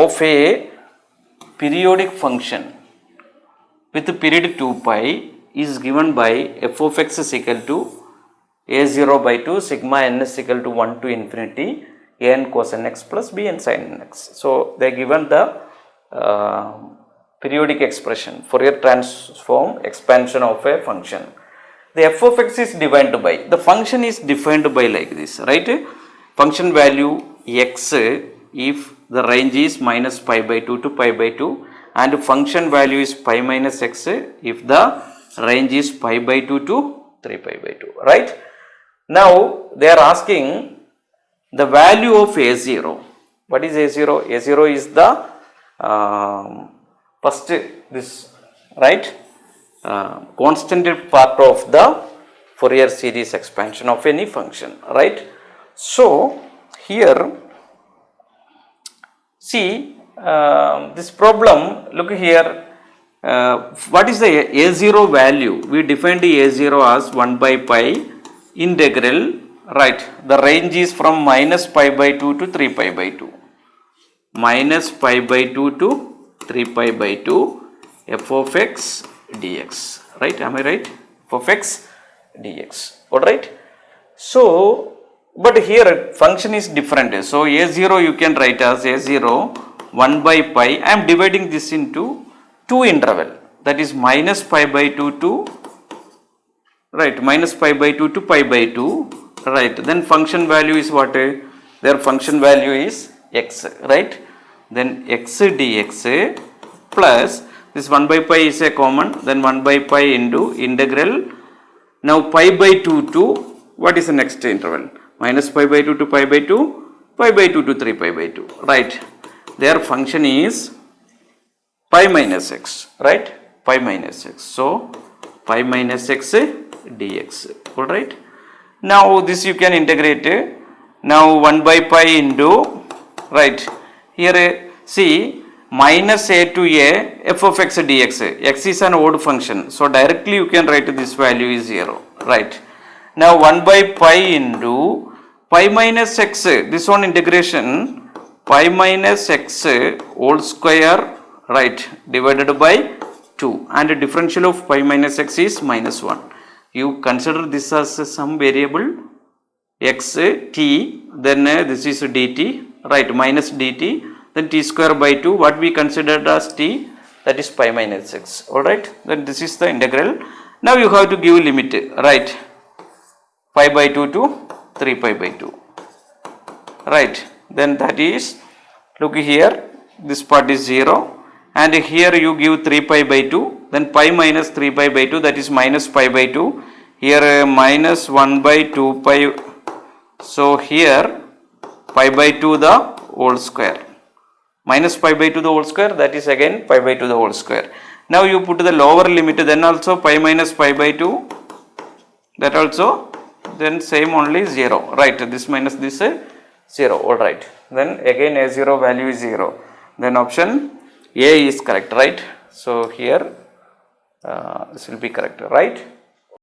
of a periodic function with period 2 pi is given by f of x is equal to a0 by 2 sigma n is equal to 1 to infinity a n cos n x plus b n sin n x. So, they are given the periodic expression, Fourier transform expansion of a function. The f of x is defined by, the function is defined by like this, right? Function value x if the range is minus pi by 2 to pi by 2 and function value is pi minus x if the range is pi by 2 to 3 pi by 2, right? Now, they are asking the value of a0. What is a0? A0 is the first this, right, constant part of the Fourier series expansion of any function, right? So, here see this problem, look here, what is the a0 value? We defined the a0 as 1 by pi integral, right, the range is from minus pi by 2 to 3 pi by 2, minus pi by 2 to 3 pi by 2 f of x dx, right, am I right? F of x dx, alright. So, but here function is different, so a0 you can write as a0 1 by pi, I am dividing this into 2 interval, that is minus pi by 2 to, right, minus pi by 2 to pi by 2, right, then function value is what? Their function value is x, right, then x dx plus this 1 by pi is a common, then 1 by pi into integral, now pi by 2 to, what is the next interval? Minus pi by 2 to pi by 2, pi by 2 to 3 pi by 2, right. Their function is pi minus x, right, pi minus x. So, pi minus x dx, alright. Now, this you can integrate, now 1 by pi into, right, here see minus a to a f of x dx, x is an odd function, so directly you can write this value is 0, right. Now, 1 by pi into pi minus x, this one integration pi minus x whole square, right, divided by 2 and the differential of pi minus x is minus 1. You consider this as some variable x t, then this is dt, right, minus dt, then t square by 2, what we considered as t, that is pi minus x, alright, then this is the integral. Now, you have to give limit, right, pi by 2 to 3 pi by 2, right, then that is, look here, this part is 0 and here you give 3 pi by 2, then pi minus 3 pi by 2, that is minus pi by 2, here minus 1 by 2 pi, so here pi by 2 the whole square, minus pi by 2 the whole square, that is again pi by 2 the whole square. Now, you put the lower limit, then also pi minus pi by 2, that also, then same only 0, right, this minus this 0, alright, then again a0 value is 0, then option A is correct, right. So, here this will be correct, right.